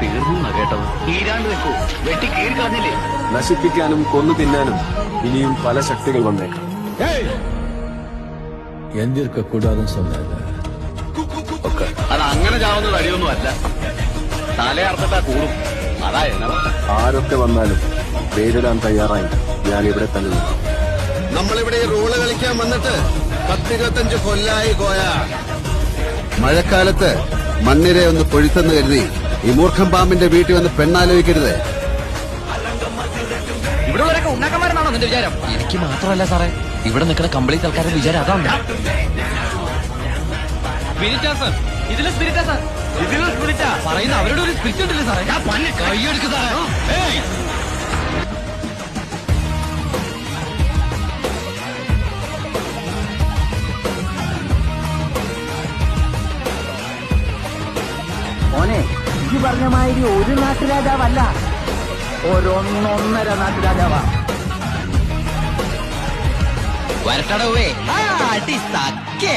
തീർന്നു കേട്ടത്. തീരാണ്ട് വെക്കൂ, വെട്ടി കീറി കളഞ്ഞില്ലേ? നശിപ്പിക്കാനും കൊന്നു തിന്നാനും ഇനിയും പല ശക്തികൾ വന്നേക്കാം. എന്തിർക്കൂടാതെന്ന് சொன்னாங்க. അത് അങ്ങനെ ചാവുന്നത് അടിയൊന്നും അല്ല, തലയർത്തിട്ടാ കൂടും. അതാ ആരൊക്കെ വന്നാലും പേരിടാൻ തയ്യാറായി ഞാൻ ഇവിടെ തന്നെ നിൽക്കും. നമ്മളിവിടെ ഈ റോള് കളിക്കാൻ വന്നിട്ട് 10-25 കൊല്ലായി കോയ. മഴക്കാലത്ത് മണ്ണിരെ ഒന്ന് പൊഴുത്തെന്ന് കരുതി ഈ മൂർഖം പാമ്പിന്റെ വീട്ടിൽ വന്ന് പെണ്ണാലോചിക്കരുത്. ഇവിടെ ഉള്ളവരൊക്കെ ഉണ്ടാക്കന്മാരെന്നാണോ നിന്റെ വിചാരം? എനിക്ക് മാത്രമല്ല സാറേ, ഇവിടെ നിൽക്കുന്ന കംപ്ലീറ്റ് ആൾക്കാരുടെ വിചാരം അതാണ്. ഇതിലെ സ്പിരിറ്റാ പറയുന്ന അവരുടെ ഒരു സ്പിരിറ്റ് ഉണ്ടല്ലേ സാറേ? കൈയെടുക്ക് സാറേ. മോനെ, ഈ പറഞ്ഞ മാതിരി ഒരു നാട്ടുരാജാവല്ല, ഒരൊന്നൊന്നര നാട്ടുരാജാവാ. വരട്ടടവേ അടി സക്കേ.